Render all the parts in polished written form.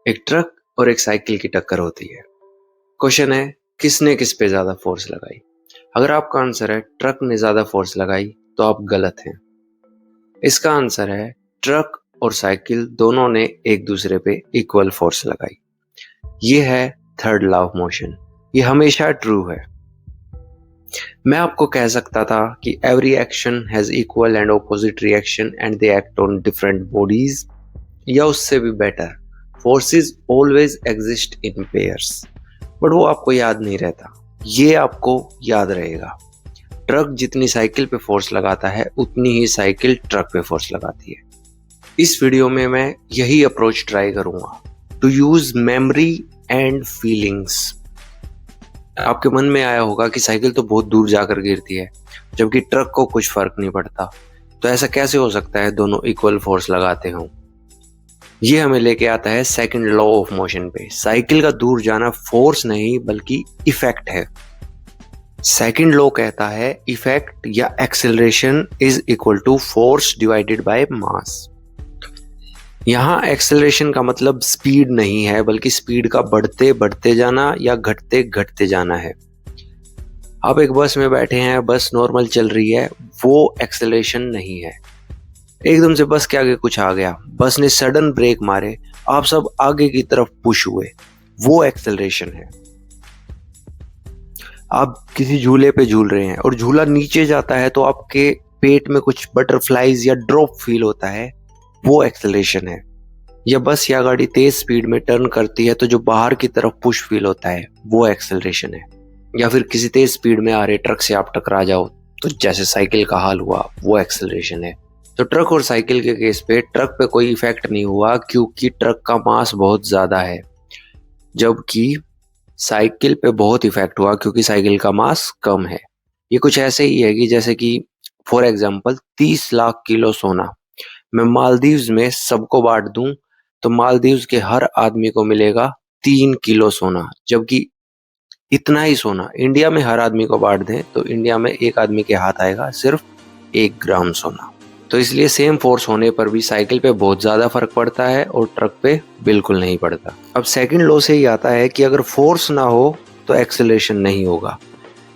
एक ट्रक और एक साइकिल की टक्कर होती है। क्वेश्चन है, किसने किस पे ज्यादा फोर्स लगाई? अगर आपका आंसर है ट्रक ने ज्यादा फोर्स लगाई तो आप गलत हैं। इसका आंसर है ट्रक और साइकिल दोनों ने एक दूसरे पे इक्वल फोर्स लगाई। ये है थर्ड लॉ ऑफ मोशन। ये हमेशा ट्रू है। मैं आपको कह सकता था कि every action has equal and opposite reaction and they act on different bodies, या उससे भी better, forces always exist in pairs. But वो आपको याद नहीं रहता। ये आपको याद रहेगा। ट्रक जितनी साइकिल पे फोर्स लगाता है उतनी ही साइकिल ट्रक पे फोर्स लगाती है। इस वीडियो में मैं यही अप्रोच ट्राई करूंगा, to use memory and feelings. आपके मन में आया होगा कि साइकिल तो बहुत दूर जाकर गिरती है जबकि ट्रक को कुछ फर्क नहीं पड़ता, तो ऐसा कैसे हो सकता है दोनों इक्वल फोर्स लगाते हों? ये हमें लेके आता है सेकंड लॉ ऑफ मोशन पे। साइकिल का दूर जाना फोर्स नहीं बल्कि इफेक्ट है। सेकंड लॉ कहता है इफेक्ट या acceleration is equal to force divided by mass. यहाँ एक्सेलरेशन का मतलब स्पीड नहीं है बल्कि स्पीड का बढ़ते बढ़ते जाना या घटते घटते जाना है। आप एक बस में बैठे हैं, बस नॉर्मल चल रही है, वो एक्सेलरेशन नहीं है। एकदम से बस के आगे कुछ आ गया, बस ने सडन ब्रेक मारे, आप सब आगे की तरफ पुश हुए, वो एक्सेलरेशन है। आप किसी झूले पे झूल रहे हैं और झूला नीचे जाता है तो आपके पेट में कुछ बटरफ्लाईज या ड्रॉप फील होता है, वो एक्सेलरेशन है। या बस या गाड़ी तेज स्पीड में टर्न करती है तो जो बाहर की तरफ पुश फील होता है, वो एक्सेलरेशन है। या फिर किसी तेज स्पीड में आ रहे ट्रक से आप टकरा जाओ तो जैसे साइकिल का हाल हुआ, वो एक्सेलरेशन है। तो ट्रक और साइकिल के केस पे ट्रक पे कोई इफेक्ट नहीं हुआ क्योंकि ट्रक का मास बहुत ज्यादा है, जबकि साइकिल पे बहुत इफेक्ट हुआ क्योंकि साइकिल का मास कम है। ये कुछ ऐसे ही है कि जैसे कि फॉर एग्जांपल 30 लाख किलो सोना मैं मालदीव्स में सबको बांट दूं तो मालदीव्स के हर आदमी को मिलेगा 3 किलो सोना, जबकि इतना ही सोना इंडिया में हर आदमी को बांट दें तो इंडिया में एक आदमी के हाथ आएगा सिर्फ 1 ग्राम सोना। तो इसलिए सेम फोर्स होने पर भी साइकिल पे बहुत ज्यादा फर्क पड़ता है और ट्रक पे बिल्कुल नहीं पड़ता। अब सेकंड लॉ से ही आता है कि अगर फोर्स ना हो तो एक्सेलरेशन नहीं होगा,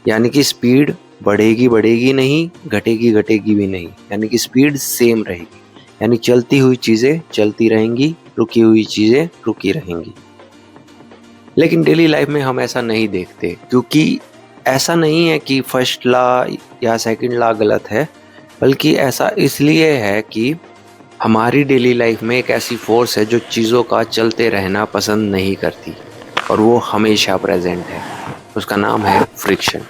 यानी कि स्पीड बढ़ेगी बढ़ेगी नहीं, घटेगी घटेगी भी नहीं, यानी कि स्पीड सेम रहेगी। यानी चलती हुई चीजें चलती रहेंगी, रुकी हुई चीजें रुकी रहेंगी। लेकिन डेली लाइफ में हम ऐसा नहीं देखते, क्योंकि ऐसा नहीं है कि फर्स्ट लॉ या सेकंड लॉ गलत है, बल्कि ऐसा इसलिए है कि हमारी डेली लाइफ में एक ऐसी फोर्स है जो चीज़ों का चलते रहना पसंद नहीं करती और वो हमेशा प्रेजेंट है। उसका नाम है फ्रिक्शन।